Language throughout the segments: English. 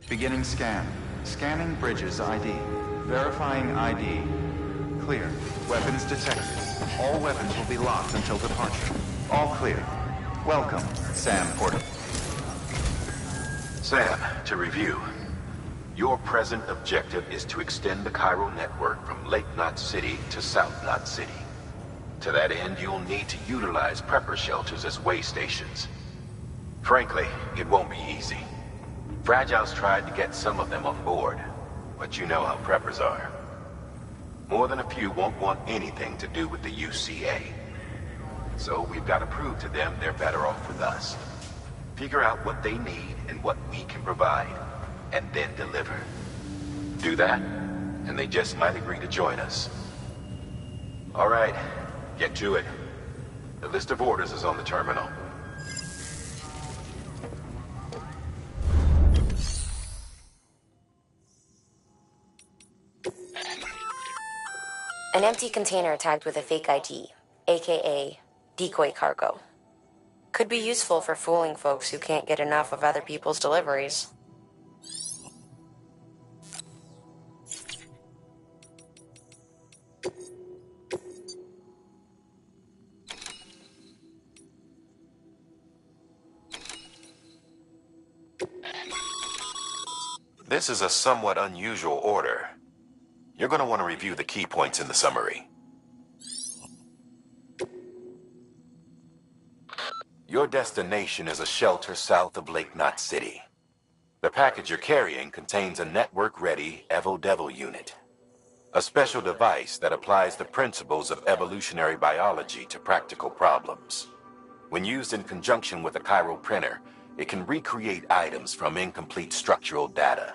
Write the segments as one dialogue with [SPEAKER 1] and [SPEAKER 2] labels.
[SPEAKER 1] Beginning scan. Scanning bridges ID. Verifying ID. Clear. Weapons detected. All weapons will be locked until departure. All clear. Welcome, Sam Porter.
[SPEAKER 2] Sam, to review. Your present objective is to extend the Cairo network from Lake Knot City to South Knot City. To that end, you'll need to utilize prepper shelters as way stations. Frankly, it won't be easy. Fragile's tried to get some of them on board, but you know how preppers are. More than a few won't want anything to do with the UCA. So we've got to prove to them they're better off with us. Figure out what they need and what we can provide, and then deliver. Do that, and they just might agree to join us. All right, get to it. The list of orders is on the terminal.
[SPEAKER 3] An empty container tagged with a fake ID, aka decoy cargo. Could be useful for fooling folks who can't get enough of other people's deliveries.
[SPEAKER 2] This is a somewhat unusual order. You're going to want to review the key points in the summary. Your destination is a shelter south of Lake Knot City. The package you're carrying contains a network-ready Evo-Devil unit, a special device that applies the principles of evolutionary biology to practical problems. When used in conjunction with a Cairo printer, it can recreate items from incomplete structural data.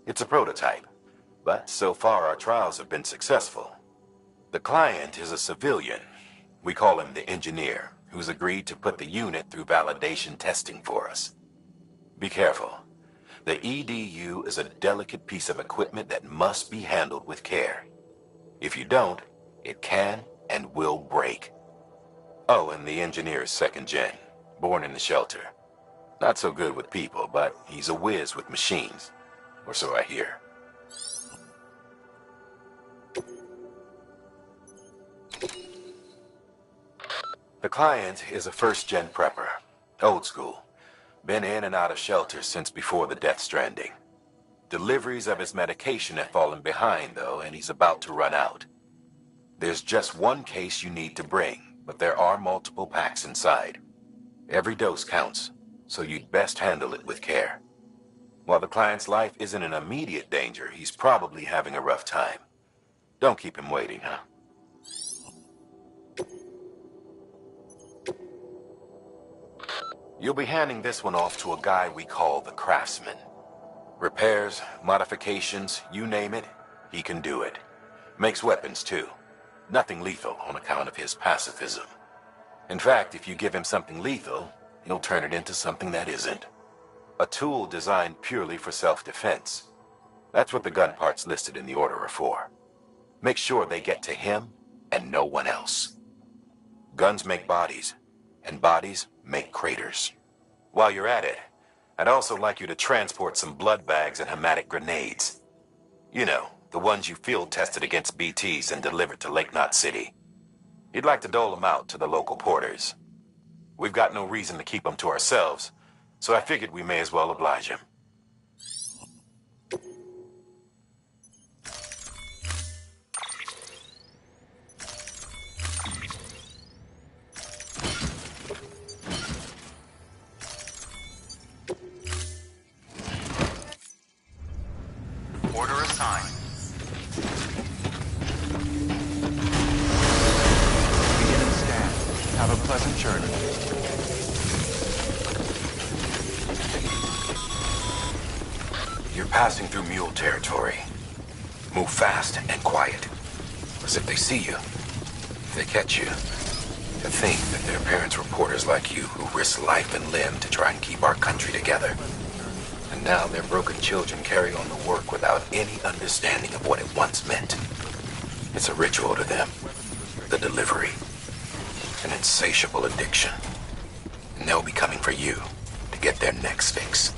[SPEAKER 2] It's a prototype, but so far our trials have been successful. The client is a civilian. We call him the engineer, who's agreed to put the unit through validation testing for us. Be careful. The EDU is a delicate piece of equipment that must be handled with care. If you don't, it can and will break. Oh, and the engineer is second gen, born in the shelter. Not so good with people, but he's a whiz with machines, or so I hear. The client is a first-gen prepper, old school. Been in and out of shelters since before the Death Stranding. Deliveries of his medication have fallen behind, though, and he's about to run out. There's just one case you need to bring, but there are multiple packs inside. Every dose counts, so you'd best handle it with care. While the client's life isn't in immediate danger, he's probably having a rough time. Don't keep him waiting, huh? You'll be handing this one off to a guy we call the Craftsman. Repairs, modifications, you name it, he can do it. Makes weapons, too. Nothing lethal on account of his pacifism. In fact, if you give him something lethal, he'll turn it into something that isn't. A tool designed purely for self-defense. That's what the gun parts listed in the order are for. Make sure they get to him and no one else. Guns make bodies, and bodies make craters. While you're at it, I'd also like you to transport some blood bags and hematic grenades. You know, the ones you field tested against BTs and delivered to Lake Knot City. You'd like to dole them out to the local porters. We've got no reason to keep them to ourselves, so I figured we may as well oblige him.
[SPEAKER 1] Order assigned. Beginning scan. Have a pleasant journey.
[SPEAKER 2] You're passing through mule territory. Move fast and quiet. As if they see you, if they catch you. To think that their parents were porters like you who risked life and limb to try and keep our country together. And now their broken children carry on the work without any understanding of what it once meant. It's a ritual to them. The delivery. An insatiable addiction. And they'll be coming for you to get their necks fixed.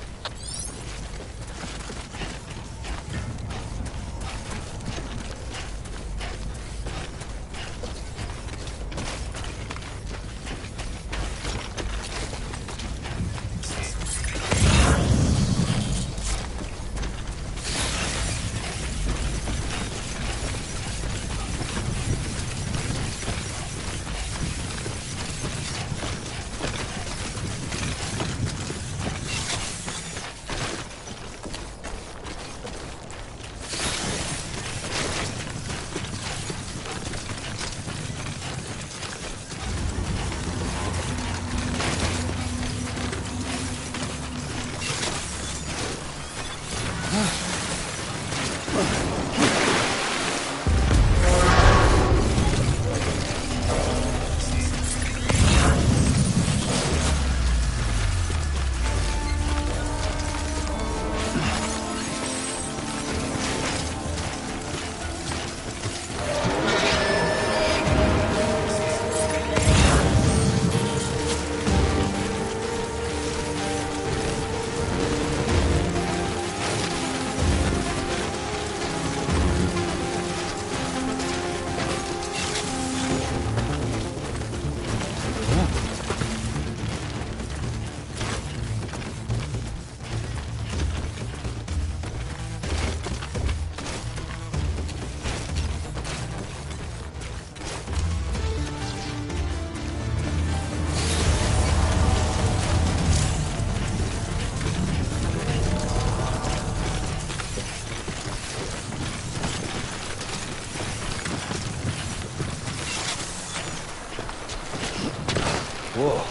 [SPEAKER 4] Whoa.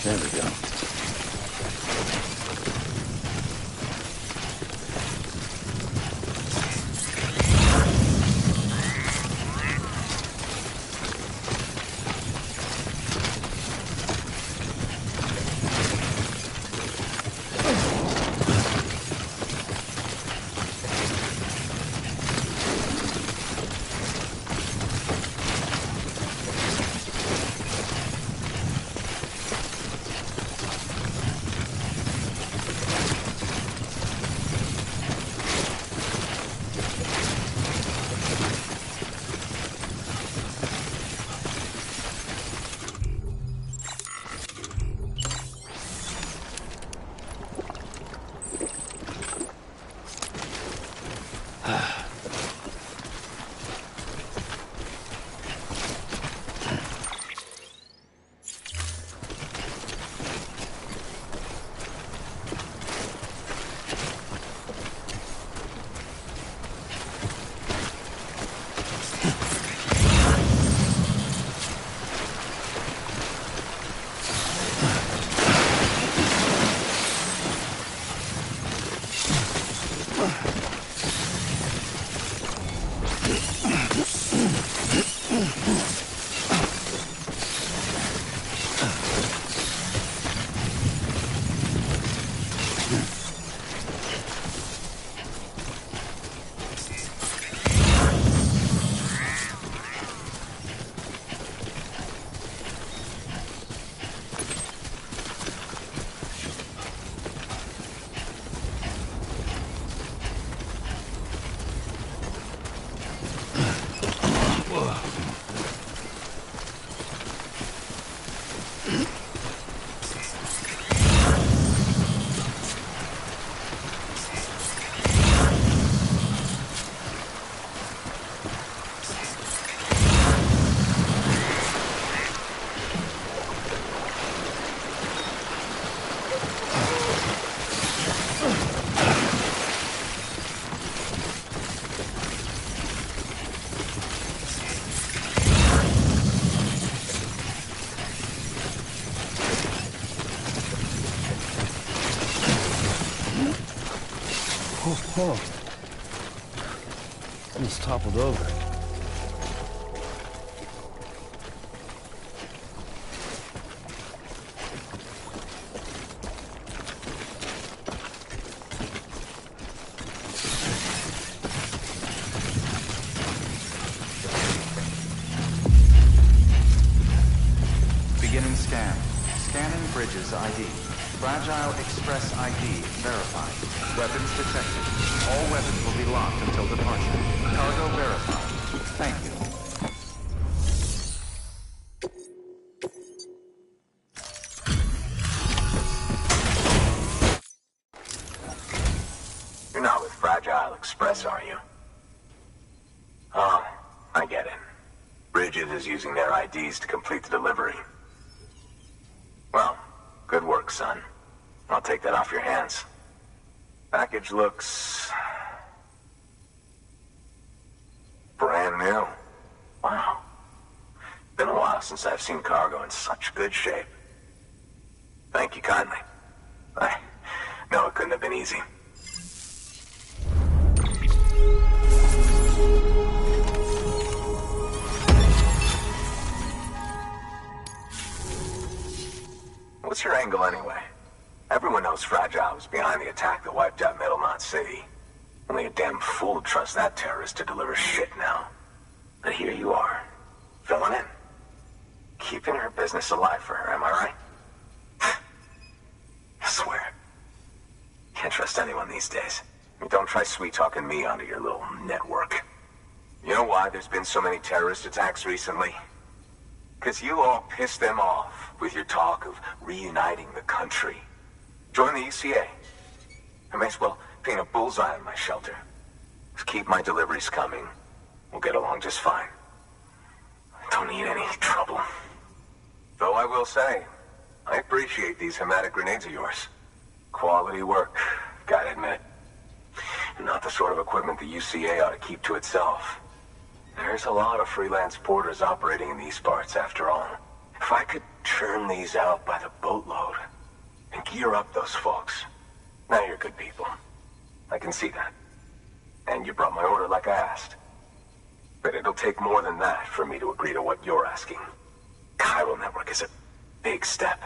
[SPEAKER 4] There we go. Oh. Almost toppled over.
[SPEAKER 1] Beginning scan. Scanning bridges ID. Fragile Express ID verified. Weapons detected. All weapons will be locked until departure. Cargo verified. Thank you.
[SPEAKER 2] You're not with Fragile Express, are you? Oh, I get it. Bridget is using their IDs to complete the delivery. Well, good work, son. I'll take that off your hands. Package looks... brand new. Wow. Been a while since I've seen cargo in such good shape. Thank you kindly. I know it couldn't have been easy. What's your angle anyway? Everyone knows Fragile was behind the attack that wiped out Middlemont City. Only a damn fool would trust that terrorist to deliver shit now. But here you are, filling in. Keeping her business alive for her, am I right? I swear. Can't trust anyone these days. Don't try sweet-talking me onto your little network. You know why there's been so many terrorist attacks recently? Because you all pissed them off with your talk of reuniting the country. Join the ECA. I may as well paint a bullseye on my shelter. Just keep my deliveries coming,
[SPEAKER 5] We'll get along just fine. Don't need any trouble. Though I will say, I appreciate these hematic grenades of yours. Quality work, gotta admit. Not the sort of equipment the UCA ought to keep to itself. There's a lot of freelance porters operating in these parts, after all. If I could churn these out by the boatload and gear up those folks. Now you're good people. I can see that. And you brought my order like I asked. But it'll take more than that for me to agree to what you're asking. Chiral Network is a big step.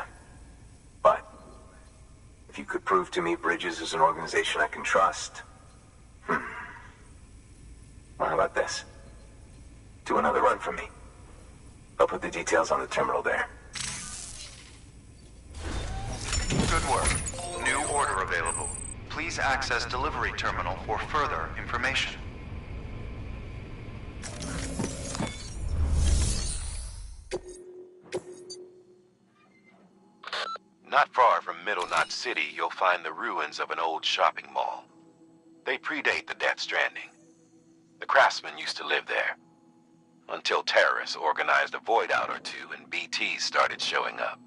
[SPEAKER 5] But if you could prove to me Bridges is an organization I can trust... Well, how about this? Do another run for me. I'll put the details on the terminal there.
[SPEAKER 1] Good work. New order available. Please access delivery terminal for further information.
[SPEAKER 2] Not far from Middle Knot City, you'll find the ruins of an old shopping mall. They predate the Death Stranding. The craftsmen used to live there, until terrorists organized a void out or two and BTs started showing up.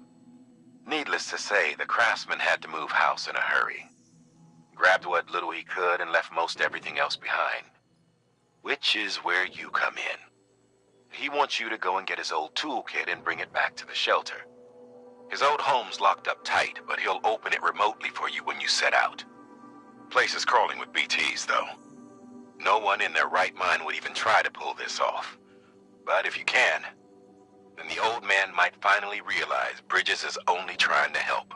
[SPEAKER 2] Needless to say, the craftsman had to move house in a hurry. Grabbed what little he could and left most everything else behind. Which is where you come in. He wants you to go and get his old toolkit and bring it back to the shelter. His old home's locked up tight, but he'll open it remotely for you when you set out. Place is crawling with BTs, though. No one in their right mind would even try to pull this off. But if you can, then the old man might finally realize Bridges is only trying to help.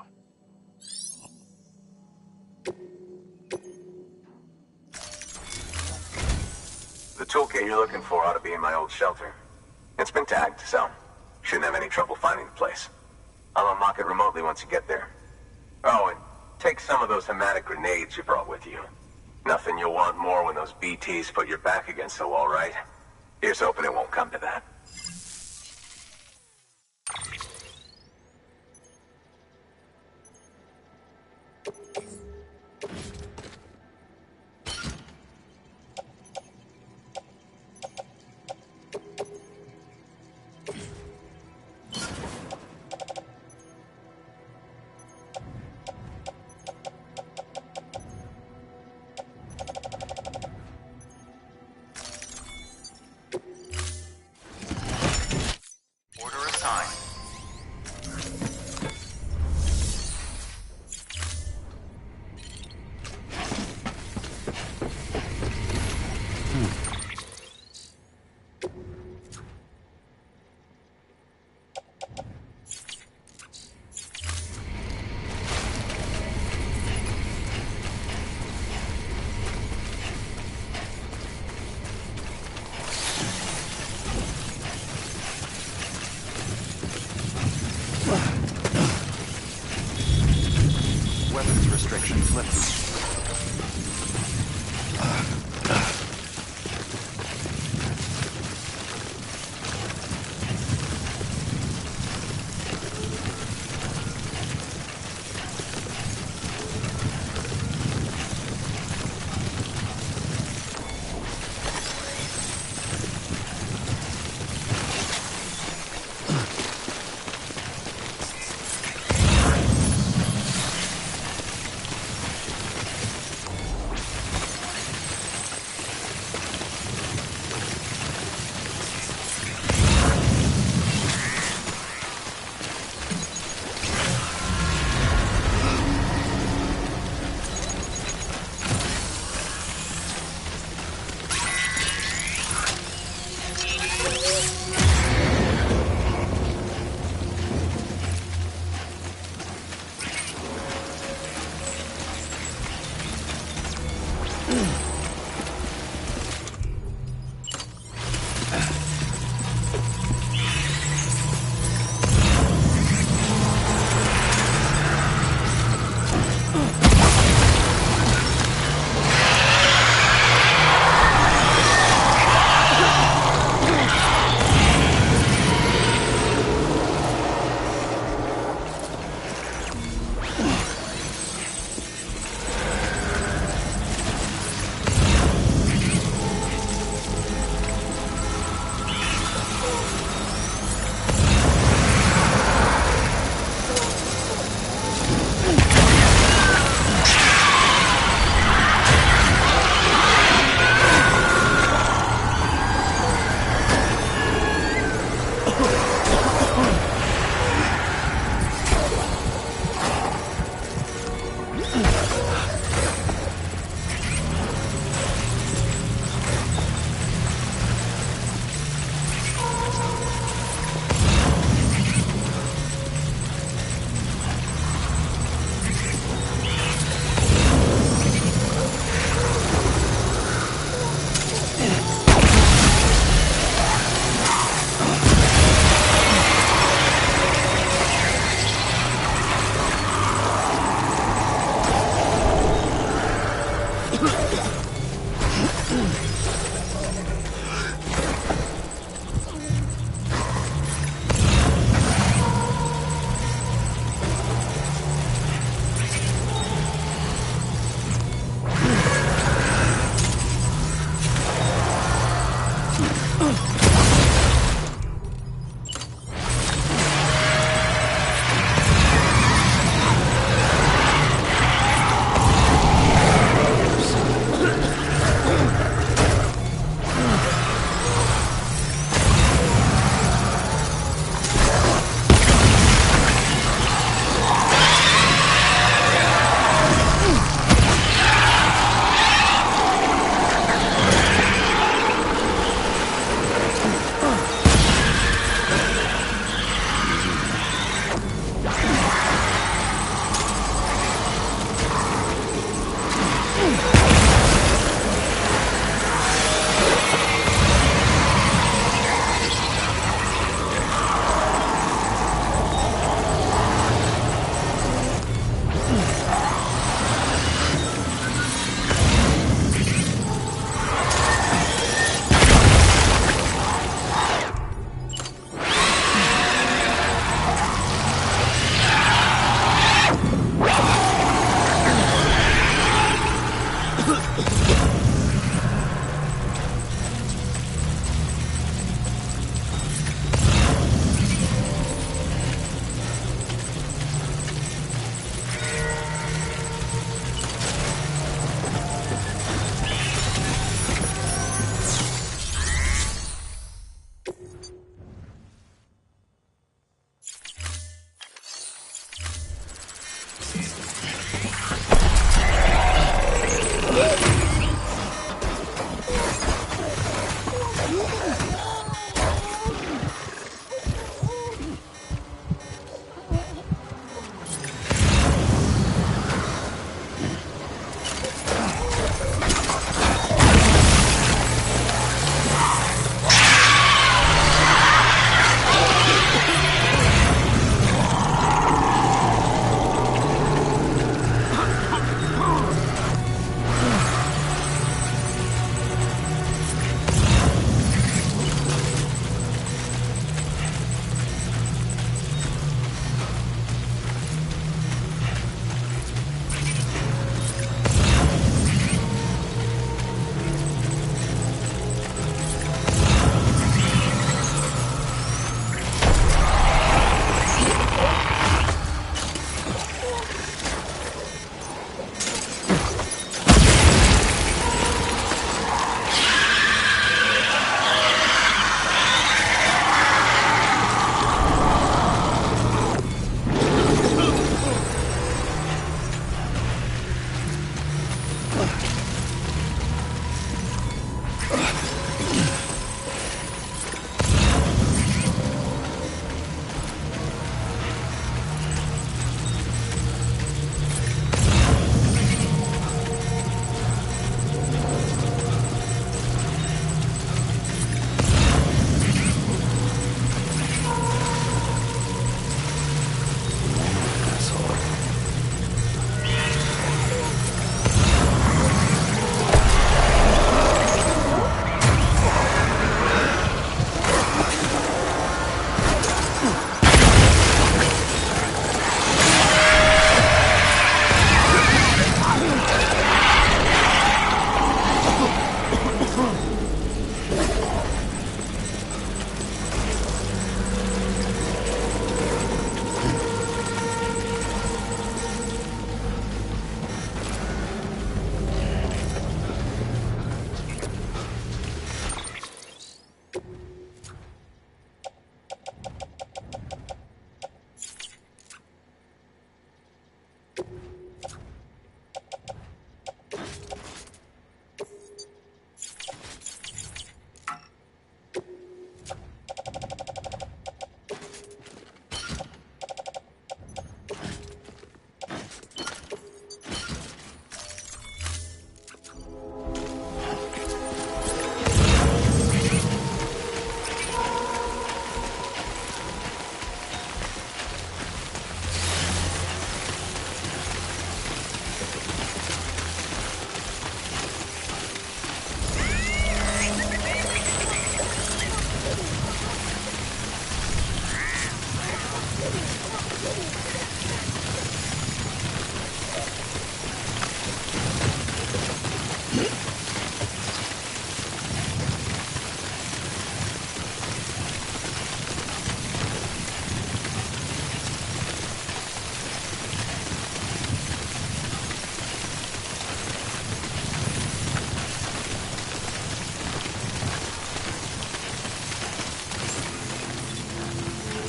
[SPEAKER 5] The toolkit you're looking for ought to be in my old shelter. It's been tagged, so shouldn't have any trouble finding the place. I'll unlock it remotely once you get there. Oh, and take some of those hematic grenades you brought with you. Nothing you'll want more when those BTs put your back against the wall, right? Here's hoping it won't come to that.
[SPEAKER 1] Weapons restrictions lifted.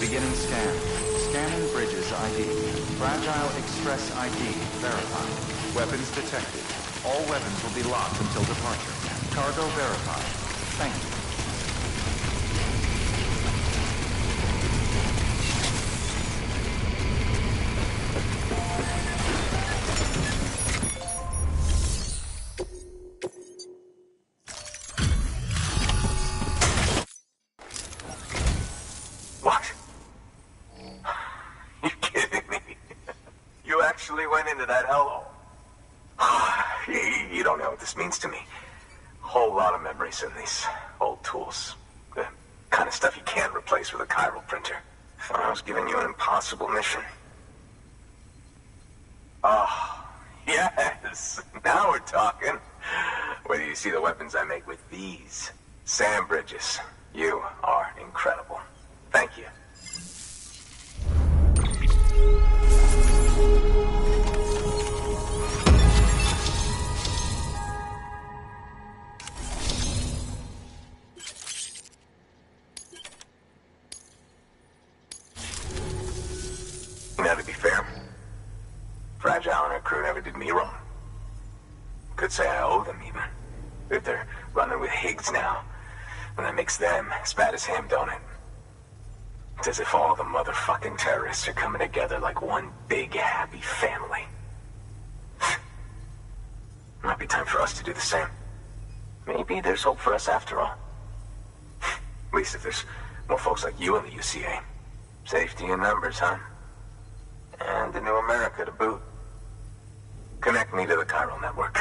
[SPEAKER 1] Beginning scan. Scanning bridges ID. Fragile Express ID verified. Weapons detected. All weapons will be locked until departure. Cargo verified. Thank you.
[SPEAKER 5] What? You kidding me? You actually went into that hellhole? You don't know what this means to me. Whole lot of memories in these old tools. The kind of stuff you can't replace with a chiral printer. I was giving you an impossible mission. Oh, yes. Now we're talking. Wait till you see the weapons I make with these sand bridges. You are incredible. Thank you. Now, to be fair, Fragile and her crew never did me wrong. Could say I owe them, even. If they're running with Higgs now, and that makes them as bad as him, don't it? It's as if all the motherfucking terrorists are coming together like one big, happy family. Might be time for us to do the same. Maybe there's hope for us after all. At least if there's more folks like you in the UCA. Safety in numbers, huh? And the new America to boot. Connect me to the chiral network.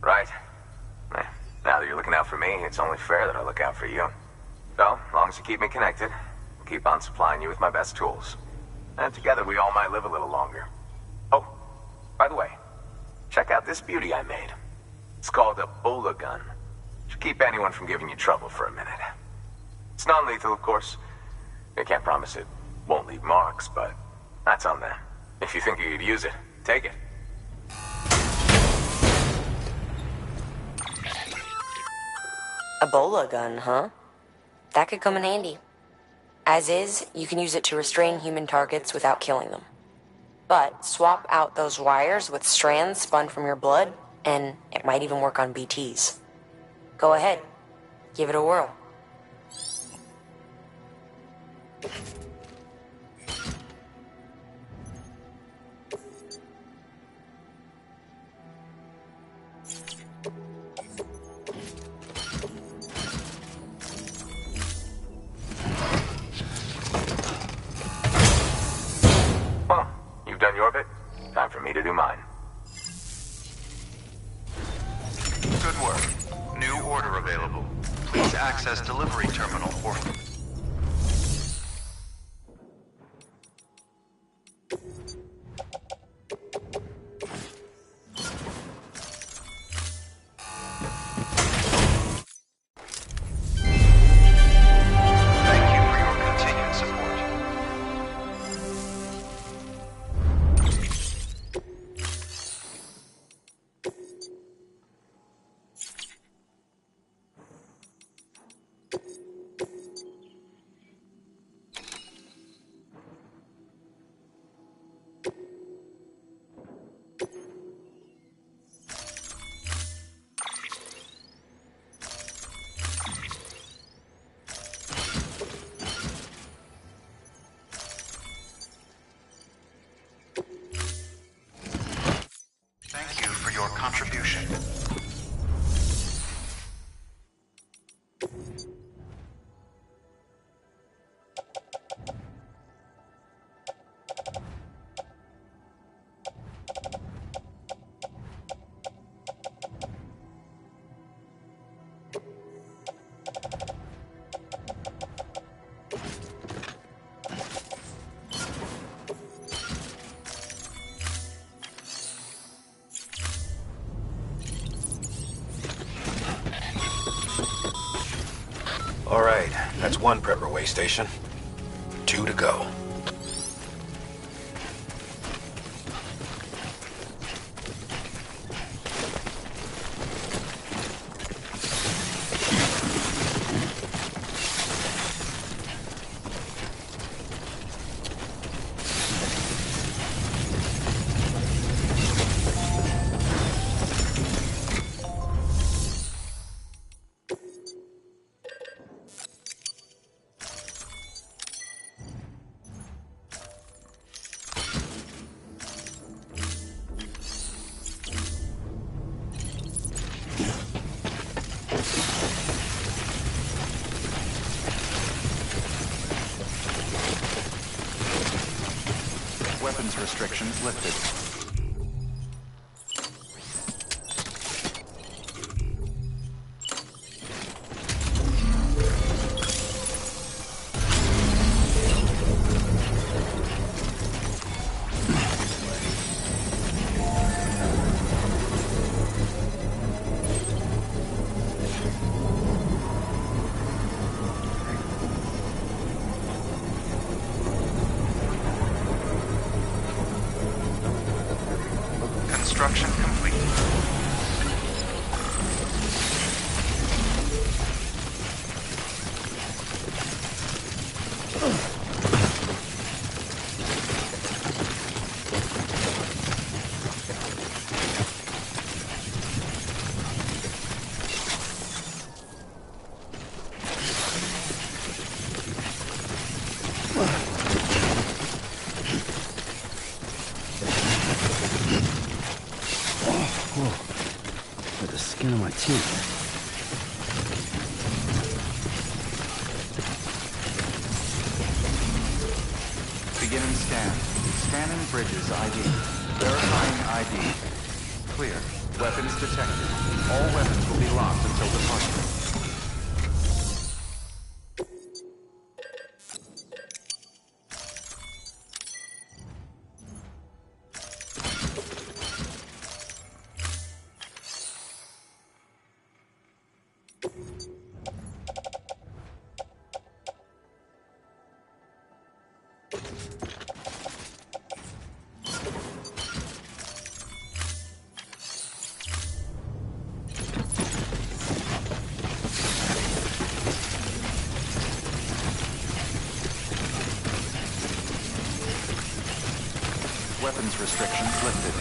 [SPEAKER 5] Right. Now that you're looking out for me, it's only fair that I look out for you. So, as long as you keep me connected, I'll keep on supplying you with my best tools. And together we all might live a little longer. Oh, by the way, check out this beauty I made. It's called a Bola gun. Should keep anyone from giving you trouble for a minute. It's non-lethal, of course. I can't promise it won't leave marks, but that's on them. If you think you could use it, take it.
[SPEAKER 3] A Bola gun, huh? That could come in handy. As is, you can use it to restrain human targets without killing them. But swap out those wires with strands spun from your blood, and it might even work on BTs. Go ahead. Give it a whirl.
[SPEAKER 5] Well, you've done your bit. Time for me to do mine.
[SPEAKER 1] Good work. New order available. Please access delivery terminal for... Thank you for your continued support. your contribution.
[SPEAKER 2] All right, that's one prepper way station. 2 to go.
[SPEAKER 1] Weapons restrictions lifted. Construction complete.
[SPEAKER 4] With the skin of my teeth.
[SPEAKER 1] Beginning scan. Scanning bridges ID. Verifying ID. Clear. Weapons detected. All weapons will be locked until departure. Weapons restrictions lifted.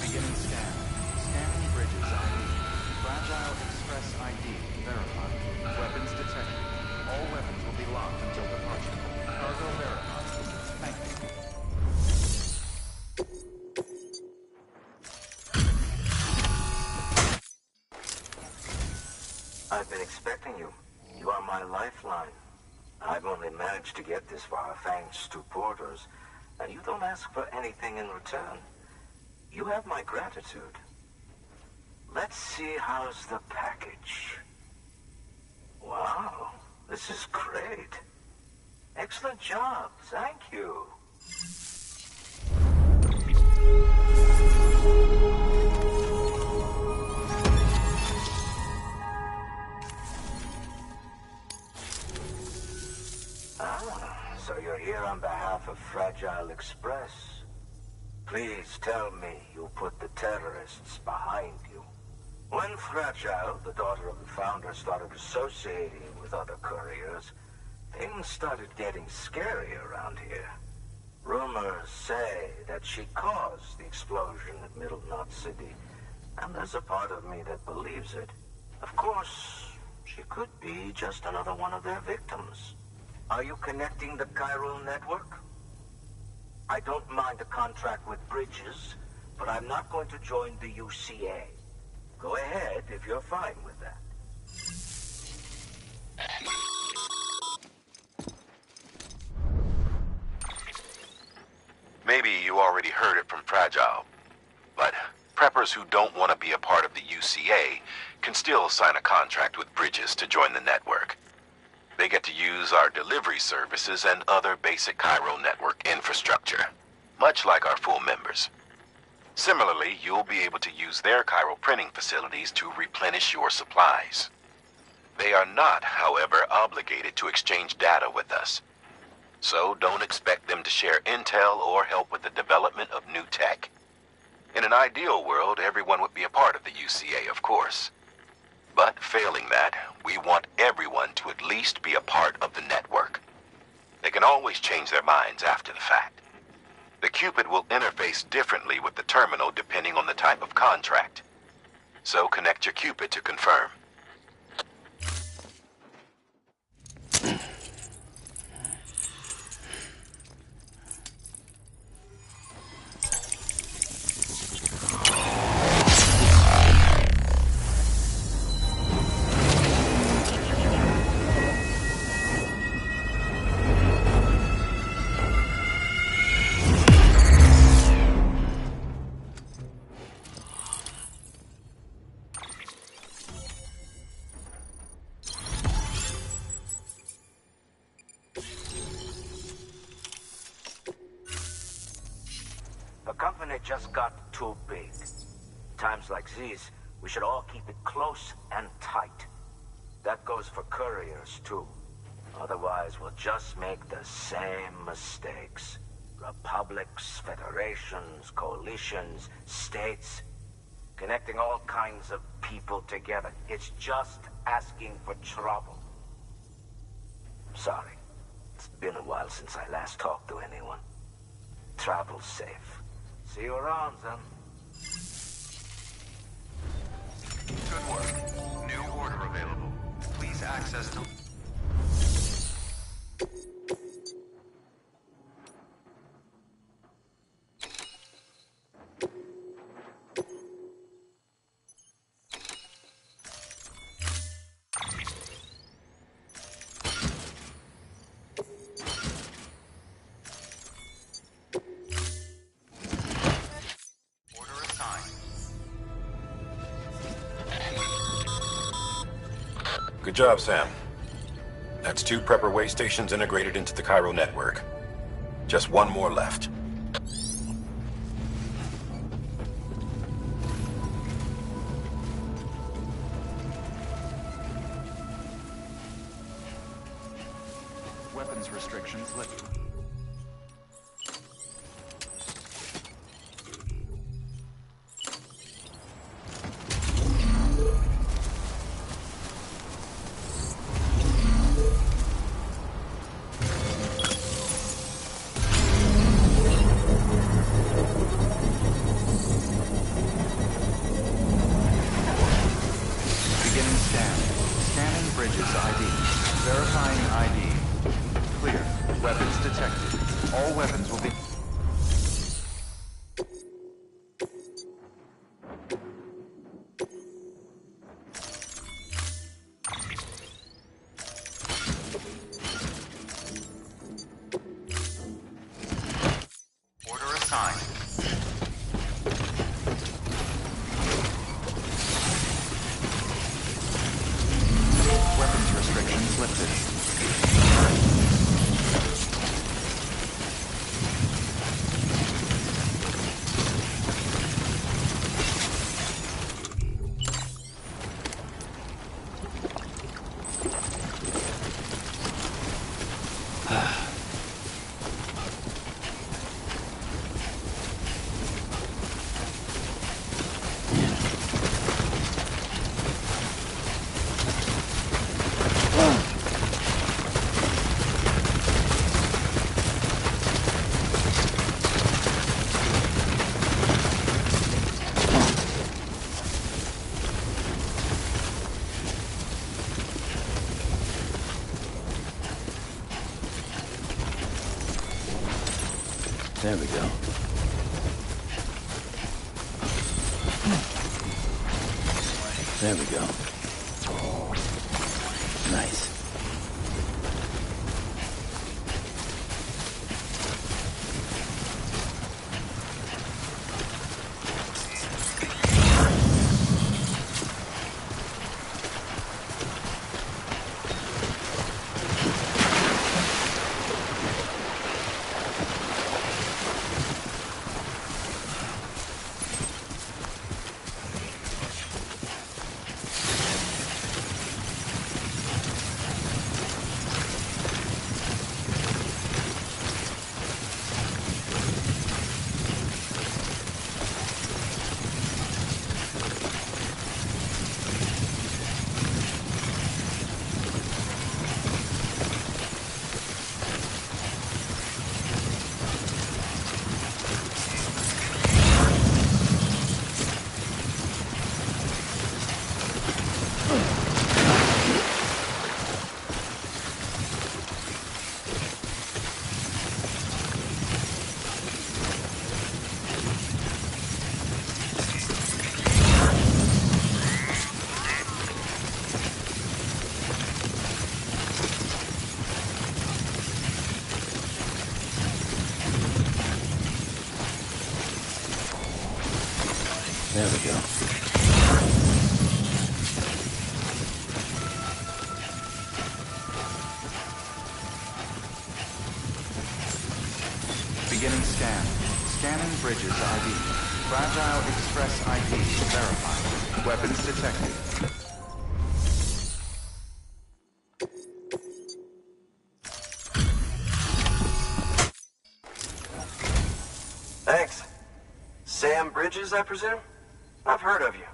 [SPEAKER 1] Beginning scan. Scanning bridges ID. Fragile Express ID verified. Weapons detected. All weapons will be locked until departure. Cargo verified. Thank you.
[SPEAKER 6] I've been expecting you. You are my lifeline. I've only managed to get this far thanks to porters, and you don't ask for anything in return. You have my gratitude. Let's see how's the package. Wow, this is great. Excellent job, thank you. So you're here on behalf of Fragile Express. Please tell me you put the terrorists behind you. When Fragile, the daughter of the founder, started associating with other couriers, things started getting scary around here. Rumors say that she caused the explosion at Middle Knot City, and there's a part of me that believes it. Of course, she could be just another one of their victims. Are you connecting the chiral network? I don't mind a contract with Bridges, but I'm not going to join the UCA. Go ahead if you're fine with that.
[SPEAKER 2] Maybe you already heard it from Fragile, but preppers who don't want to be a part of the UCA can still sign a contract with Bridges to join the network. They get to use our delivery services and other basic chiral network infrastructure, much like our full members. Similarly, you'll be able to use their chiral printing facilities to replenish your supplies. They are not, however, obligated to exchange data with us. So don't expect them to share intel or help with the development of new tech. In an ideal world, everyone would be a part of the UCA, of course. But failing that, we want everyone to at least be a part of the network. They can always change their minds after the fact. The Cupid will interface differently with the terminal depending on the type of contract. So connect your Cupid to confirm.
[SPEAKER 6] The company just got too big. Times like these, we should all keep it close and tight. That goes for couriers, too. Otherwise, we'll just make the same mistakes. Republics, federations, coalitions, states. Connecting all kinds of people together. It's just asking for trouble. Sorry. It's been a while since I last talked to anyone. Travel safe. See you around, then.
[SPEAKER 1] Good work. New order available. Please access the... Order assigned.
[SPEAKER 2] Good job, Sam. That's 2 prepper way stations integrated into the Cairo network. Just 1 more left.
[SPEAKER 1] Weapons restrictions lifted. Beginning scan. Scanning bridges ID. Verifying ID. Clear. Weapons detected. All weapons will be... Order assigned. Weapons restrictions lifted.
[SPEAKER 4] There we go. There we go. Nice. There we go.
[SPEAKER 1] Beginning scan. Scanning bridges ID. Fragile Express ID verified. Weapons detected.
[SPEAKER 5] Thanks. Sam Bridges, I presume? I've heard of you.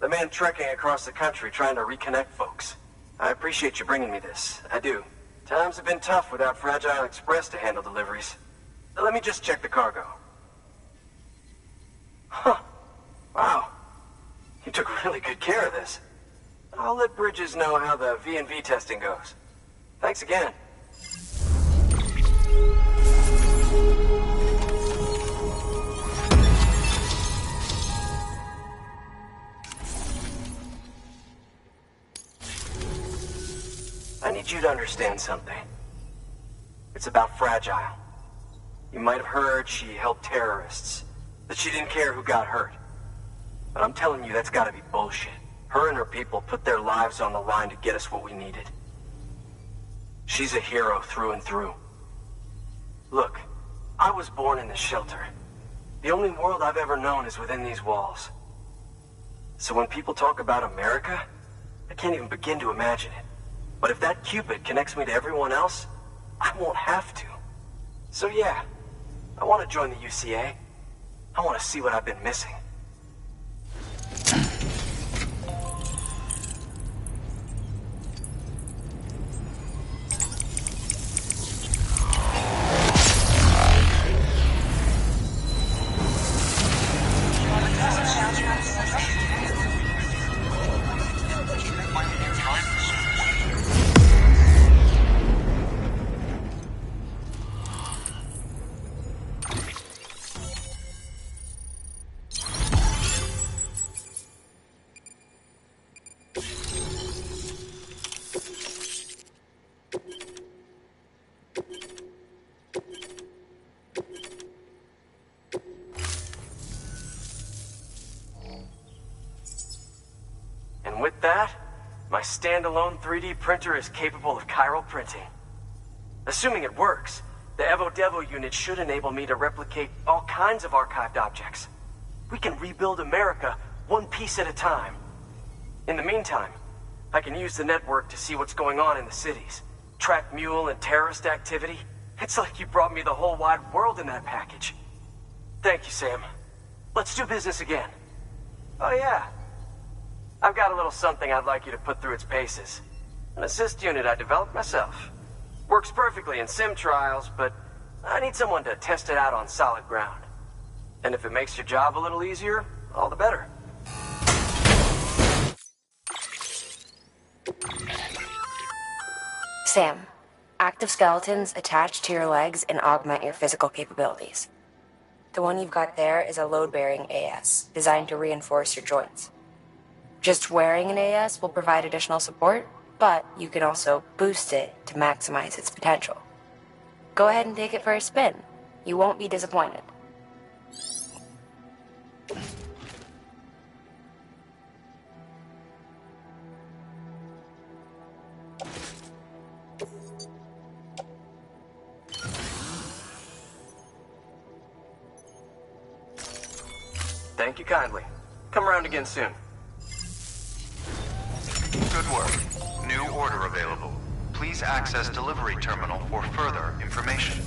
[SPEAKER 5] The man trekking across the country trying to reconnect folks. I appreciate you bringing me this. I do. Times have been tough without Fragile Express to handle deliveries. Let me just check the cargo. Huh. Wow. You took really good care of this. I'll let Bridges know how the V&V testing goes. Thanks again. I need you to understand something. It's about Fragile. You might have heard she helped terrorists, that she didn't care who got hurt. But I'm telling you, that's gotta be bullshit.
[SPEAKER 6] Her and her people put their lives on the line to get us what we needed. She's a hero through and through. Look, I was born in this shelter. The only world I've ever known is within these walls. So when people talk about America, I can't even begin to imagine it. But if that Cupid connects me to everyone else, I won't have to. So yeah, I want to join the UCA. I want to see what I've been missing. And with that, my standalone 3D printer is capable of chiral printing. Assuming it works, the Evo-Devo unit should enable me to replicate all kinds of archived objects. We can rebuild America one piece at a time. In the meantime, I can use the network to see what's going on in the cities, track mule and terrorist activity. It's like you brought me the whole wide world in that package. Thank you, Sam. Let's do business again. Oh yeah. I've got a little something I'd like you to put through its paces. An assist unit I developed myself. Works perfectly in sim trials, but I need someone to test it out on solid ground. And if it makes your job a little easier, all the better.
[SPEAKER 3] Sam, active skeletons attach to your legs and augment your physical capabilities. The one you've got there is a load-bearing AS, designed to reinforce your joints. Just wearing an AS will provide additional support, but you can also boost it to maximize its potential. Go ahead and take it for a spin. You won't be disappointed.
[SPEAKER 6] Thank you kindly. Come around again soon.
[SPEAKER 1] Good work. New order available. Please access delivery terminal for further information.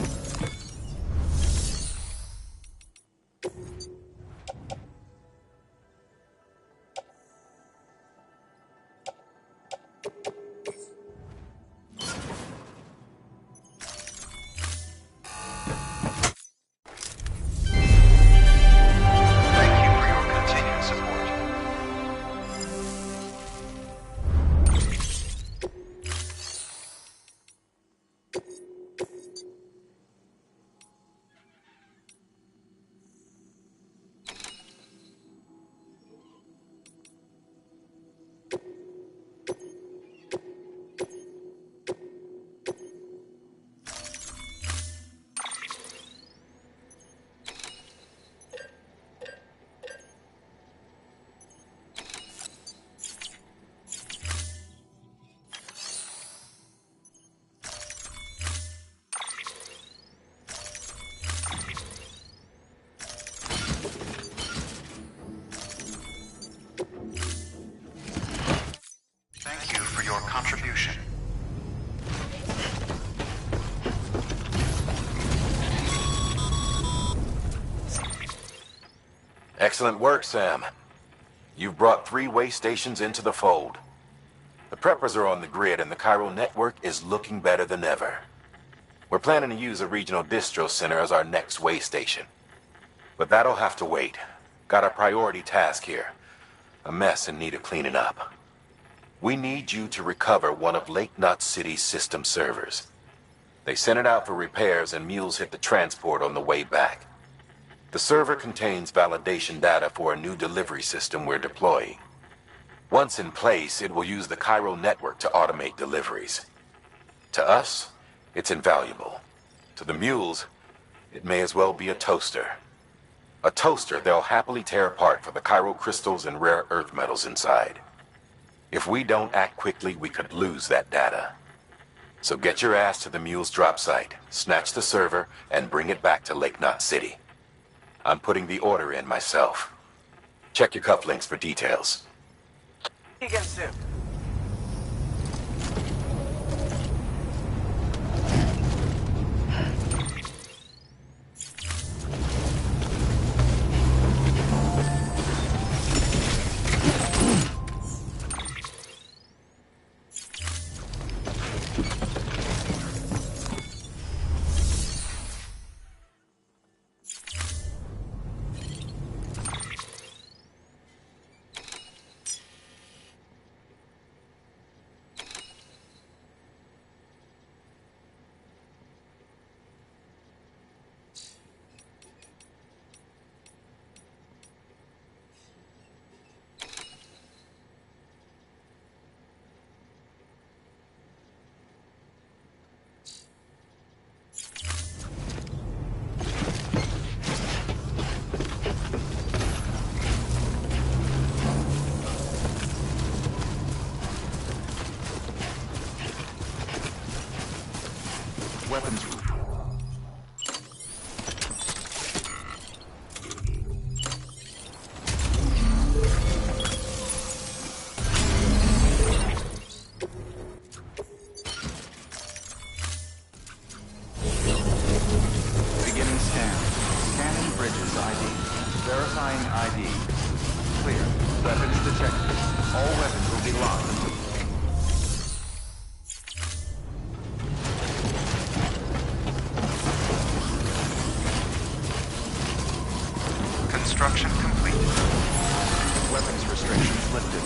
[SPEAKER 1] Thank you for your contribution.
[SPEAKER 2] Excellent work, Sam. You've brought 3 way stations into the fold. The preppers are on the grid and the chiral network is looking better than ever. We're planning to use a regional distro center as our next way station. But that'll have to wait. Got a priority task here. A mess in need of cleaning up. We need you to recover one of Lake Knot City's system servers. They sent it out for repairs and mules hit the transport on the way back. The server contains validation data for a new delivery system we're deploying. Once in place, it will use the chiral network to automate deliveries. To us, it's invaluable. To the mules, it may as well be a toaster. A toaster they'll happily tear apart for the chiral crystals and rare earth metals inside. If we don't act quickly, we could lose that data. So get your ass to the mule's drop site, snatch the server, and bring it back to Lake Knot City. I'm putting the order in myself. Check your cufflinks for details.
[SPEAKER 6] See you again soon.
[SPEAKER 1] Weapons. Beginning scan. Scanning bridges ID. Verifying ID. Clear. Weapons detected. All weapons will be locked until... Construction complete. Weapons restrictions lifted.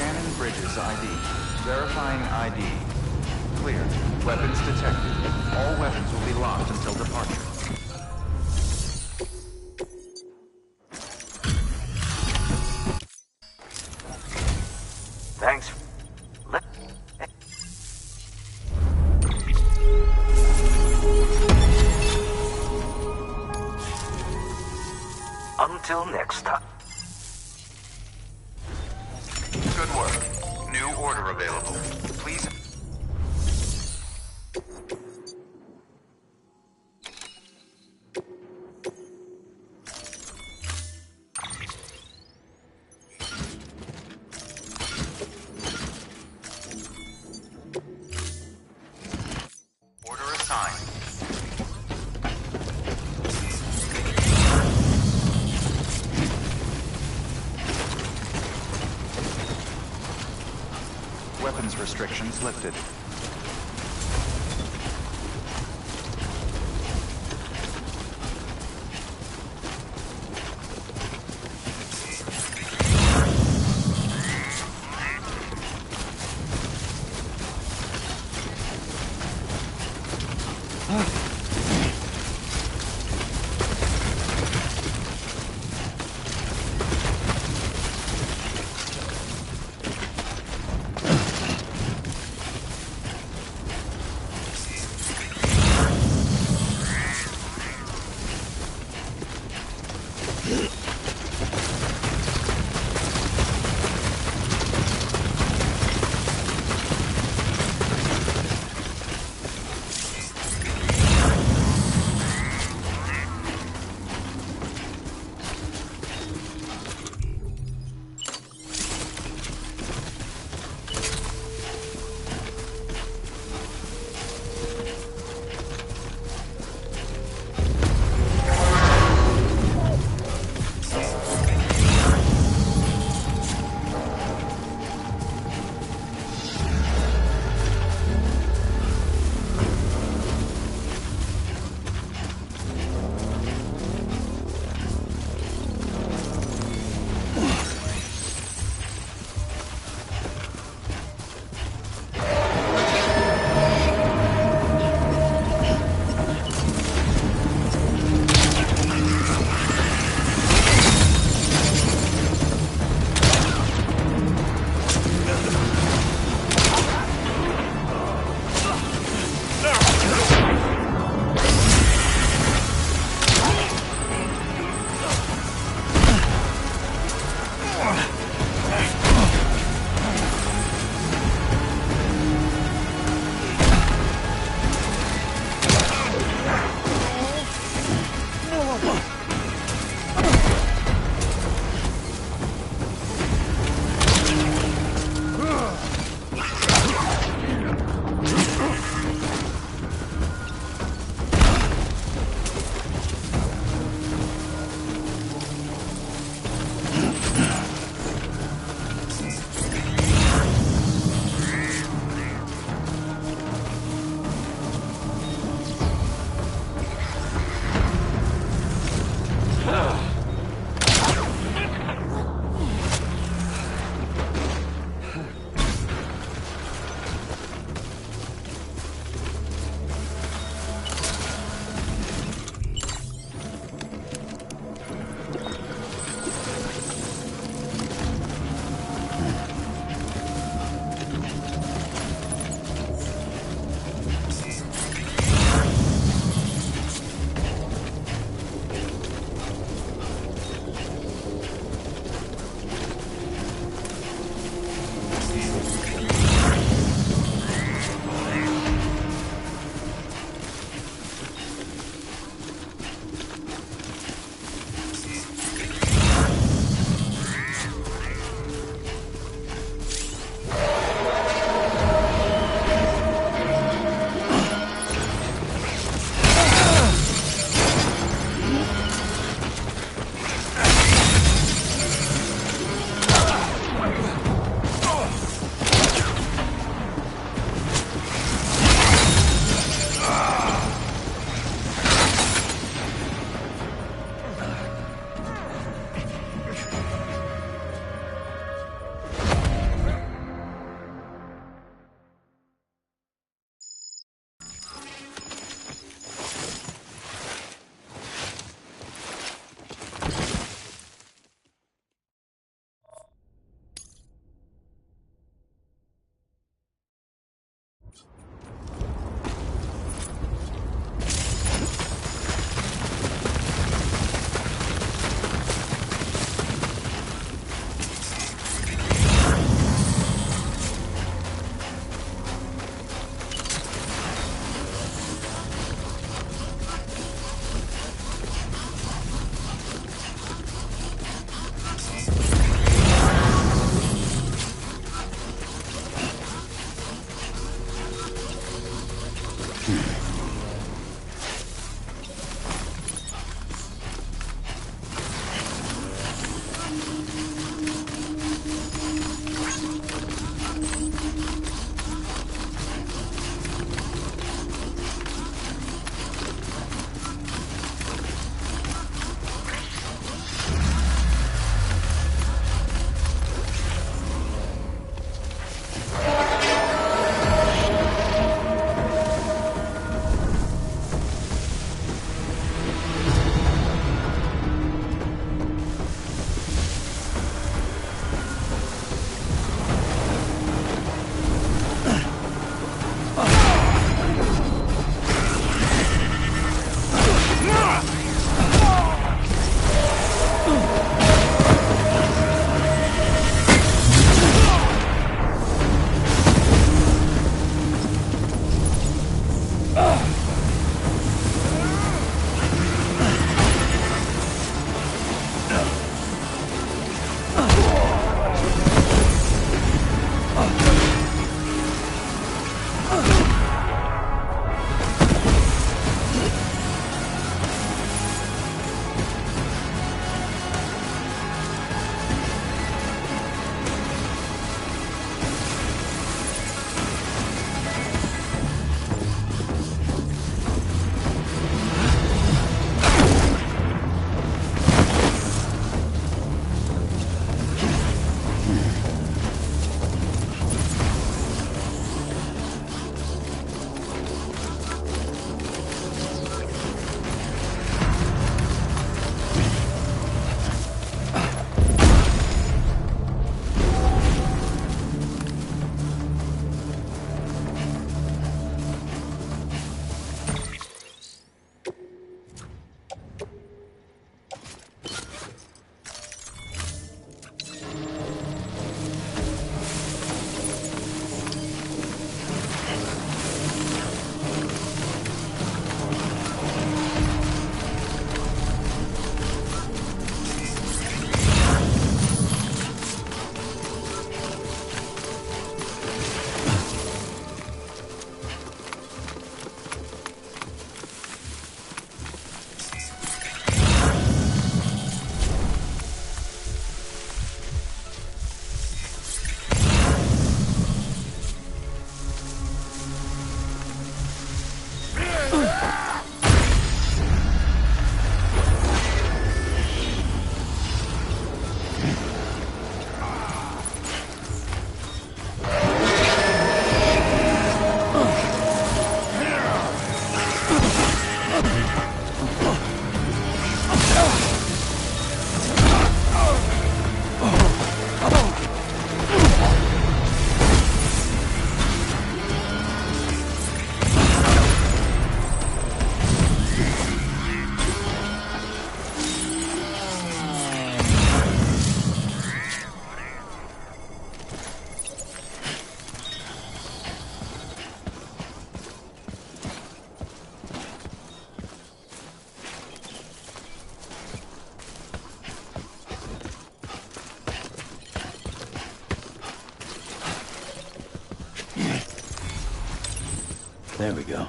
[SPEAKER 1] Scanning bridges ID. Verifying ID. Clear. Weapons detected. All weapons will be locked until departure.
[SPEAKER 6] Thanks. Until next time.
[SPEAKER 1] Good work. New order available. Please. Order assigned. Weapons restrictions lifted.
[SPEAKER 4] There we go.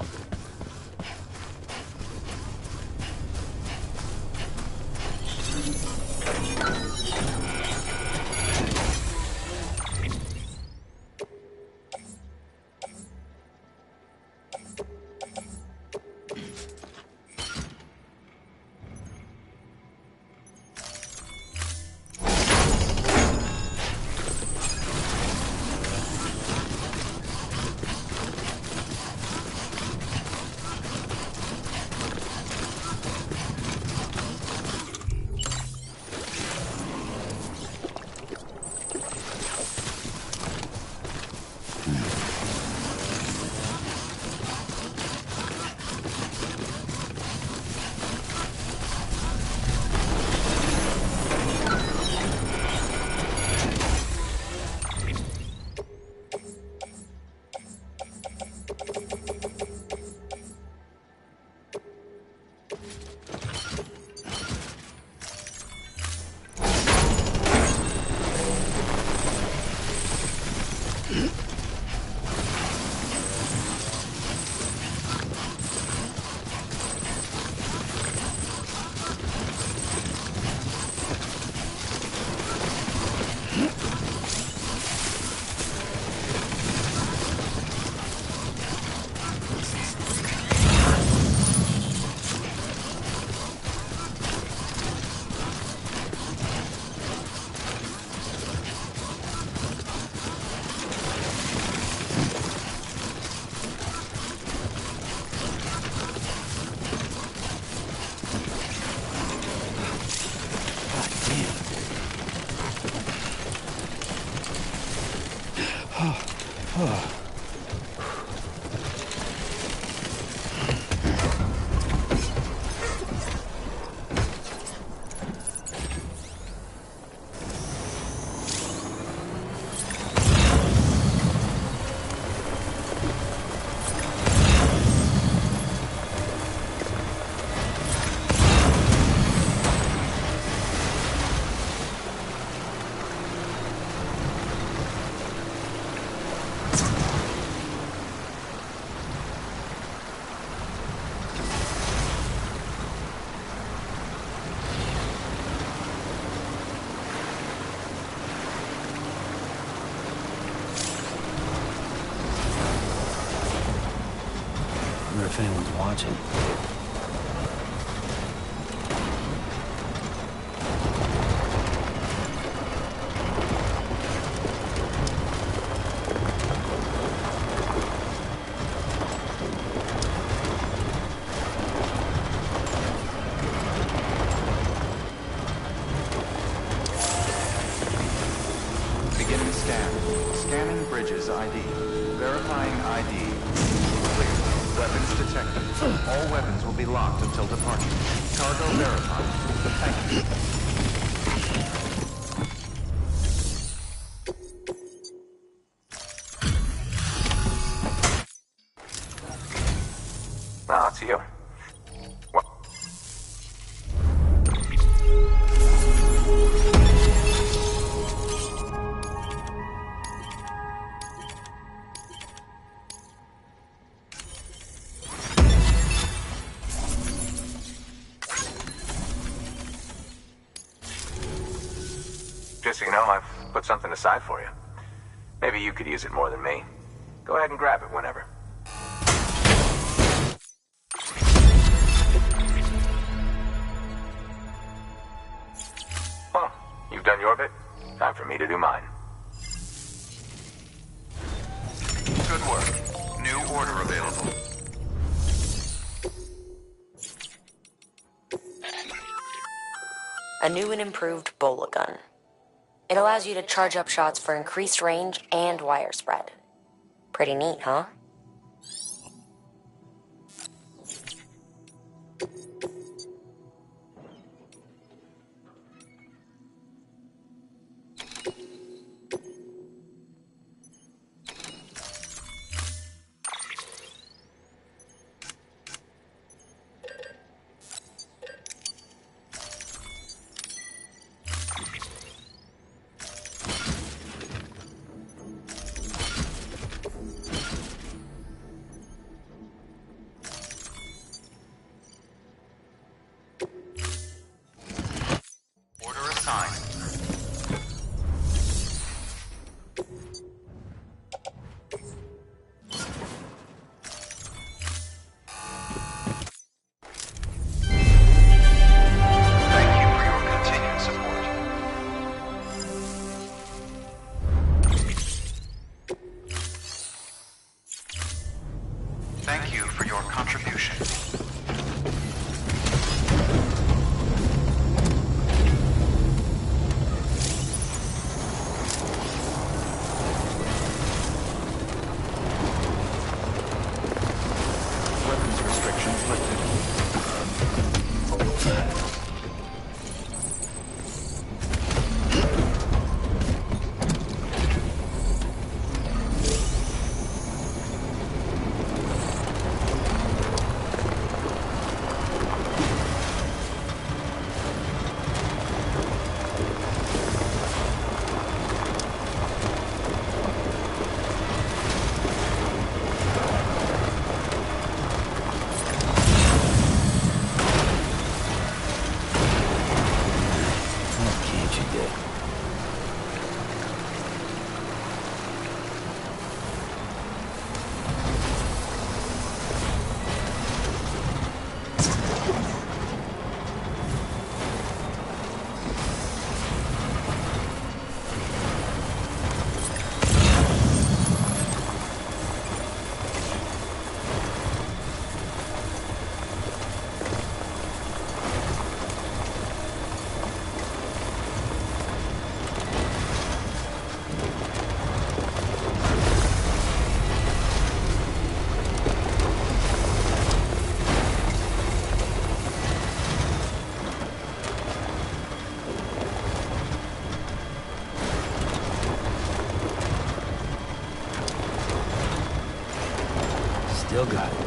[SPEAKER 4] If anyone's watching.
[SPEAKER 1] Beginning scan. Scanning bridges ID. Verifying ID. Clear. Weapons detected. All weapons will be locked until departure. Cargo verified. Thank you.
[SPEAKER 5] Ah, it's you. What? Just so you know, I've put something aside for you. Maybe you could use it more than me. Go ahead and grab it whenever. Well, you've done your orbit. Time for me to do mine.
[SPEAKER 1] Good work. New order available.
[SPEAKER 3] A new and improved Bola gun. It allows you to charge up shots for increased range and wire spread. Pretty neat, huh?
[SPEAKER 1] Order assigned. Thank you for your continued support. Thank you for your contribution. Weapons restrictions lifted.
[SPEAKER 4] What can't you do? Still got it.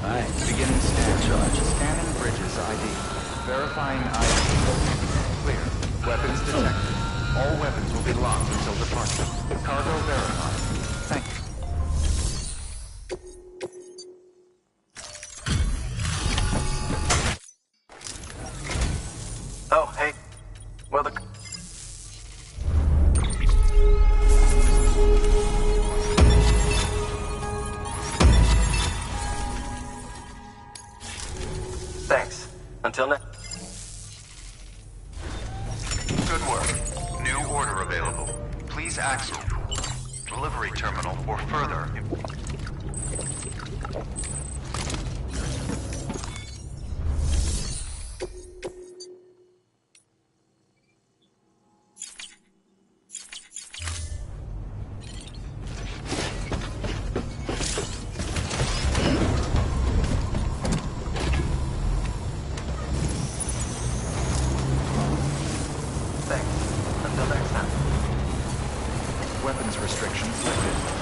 [SPEAKER 4] Alright,
[SPEAKER 1] Beginning scan.
[SPEAKER 4] charge.
[SPEAKER 1] Scanning bridges ID. Verifying ID. Clear. Weapons detected. All weapons will be locked until departure. Cargo verified. Thank you.
[SPEAKER 5] Oh, hey. Well, the... Thanks. Until next...
[SPEAKER 1] Good work. New order available. Please access delivery terminal for further. weapons restrictions lifted.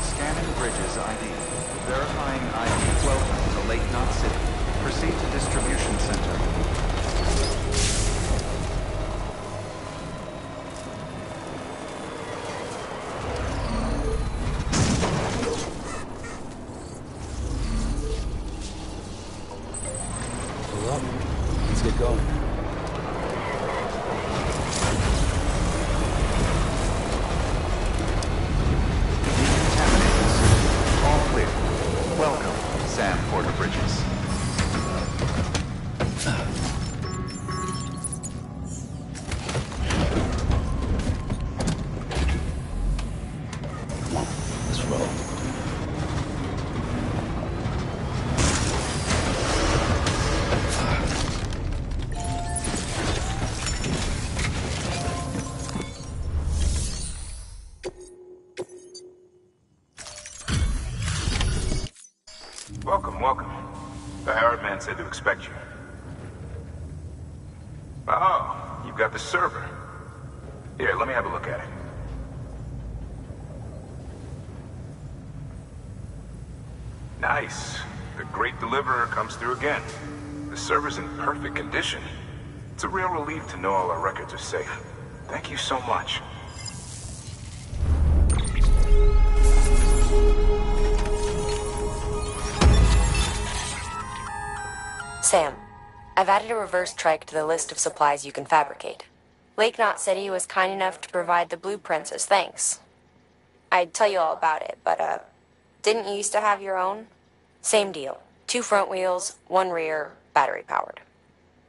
[SPEAKER 1] Scanning bridges ID. Verifying ID. Welcome to Lake Knot City. Proceed to distribution center.
[SPEAKER 4] Pull up. Let's get going.
[SPEAKER 1] Welcome, Sam Porter Bridges.
[SPEAKER 4] Come on, let's roll.
[SPEAKER 7] Welcome. The Howard man said to expect you. Oh, you've got the server. Here, let me have a look at it. Nice. The great deliverer comes through again. The server's in perfect condition. It's a real relief to know all our records are safe. Thank you so much.
[SPEAKER 3] Sam, I've added a reverse trike to the list of supplies you can fabricate. Lake Knot City was kind enough to provide the blueprints as thanks. I'd tell you all about it, but, didn't you used to have your own? Same deal. 2 front wheels, 1 rear, battery-powered.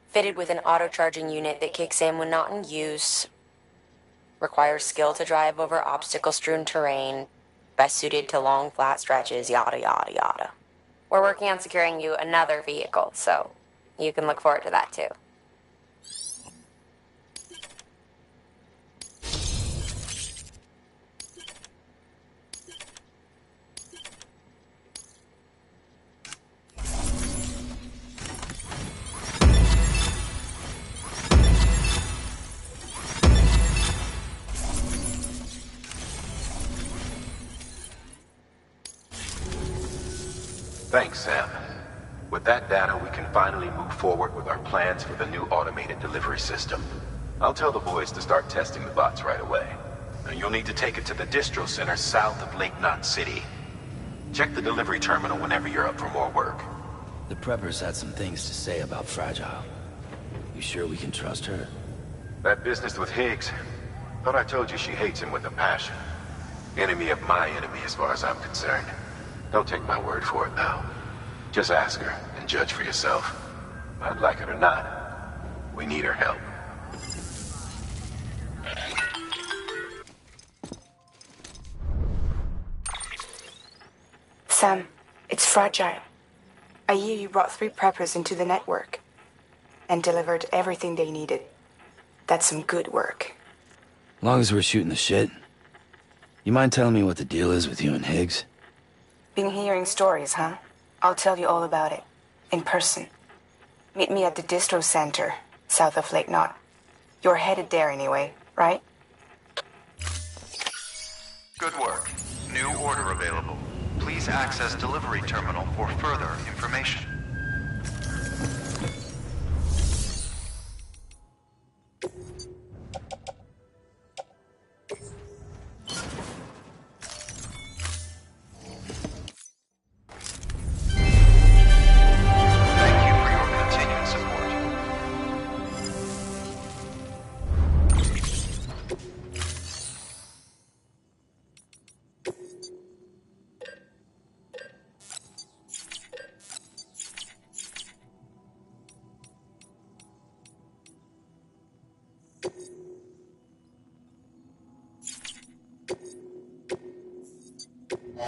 [SPEAKER 3] Fitted with an auto-charging unit that kicks in when not in use. Requires skill to drive over obstacle-strewn terrain. Best suited to long, flat stretches, yada yada yada. We're working on securing you another vehicle, so you can look forward to that too.
[SPEAKER 2] Thanks, Sam. With that data, we can finally move forward with our plans for the new automated delivery system. I'll tell the boys to start testing the bots right away. Now, you'll need to take it to the distro center south of Lake Knot City. Check the delivery terminal whenever you're up for more work.
[SPEAKER 4] The preppers had some things to say about Fragile. You sure we can trust her?
[SPEAKER 2] That business with Higgs, thought I told you she hates him with a passion. Enemy of my enemy as far as I'm concerned. Don't take my word for it, though. Just ask her and judge for yourself. I'd like it or not. We need her help.
[SPEAKER 8] Sam, it's Fragile. I hear you brought 3 preppers into the network and delivered everything they needed. That's some good work.
[SPEAKER 4] Long as we're shooting the shit. You mind telling me what the deal is with you and Higgs?
[SPEAKER 8] Been hearing stories, huh? I'll tell you all about it. In person. Meet me at the distro center, south of Lake Knot. You're headed there anyway, right?
[SPEAKER 1] Good work. New order available. Please access delivery terminal for further information. Thank you for your continued support.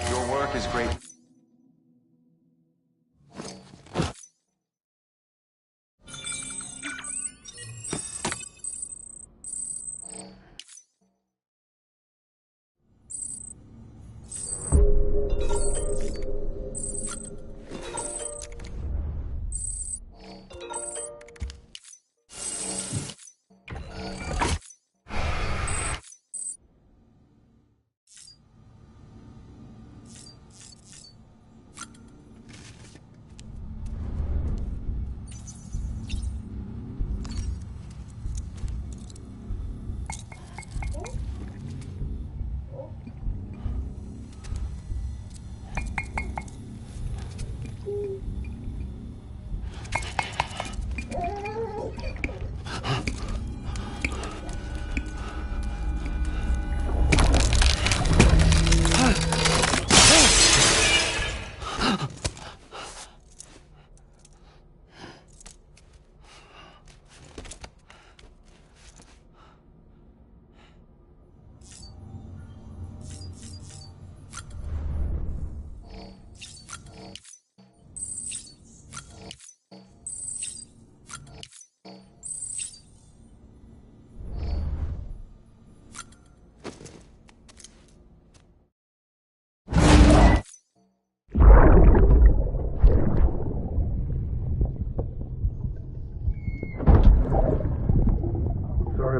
[SPEAKER 1] Your work is great.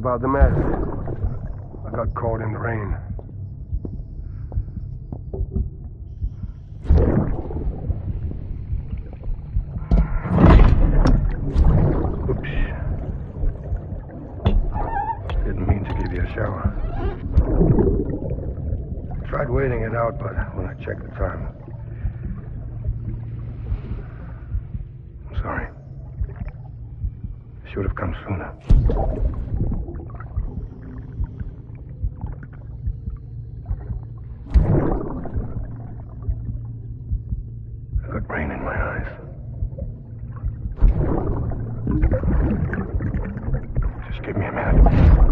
[SPEAKER 9] about the mess. I got caught in the rain. Oops. Didn't mean to give you a shower. Tried waiting it out, but when I checked the time... I'm sorry. Should have come sooner. I got rain in my eyes. Just give me a minute.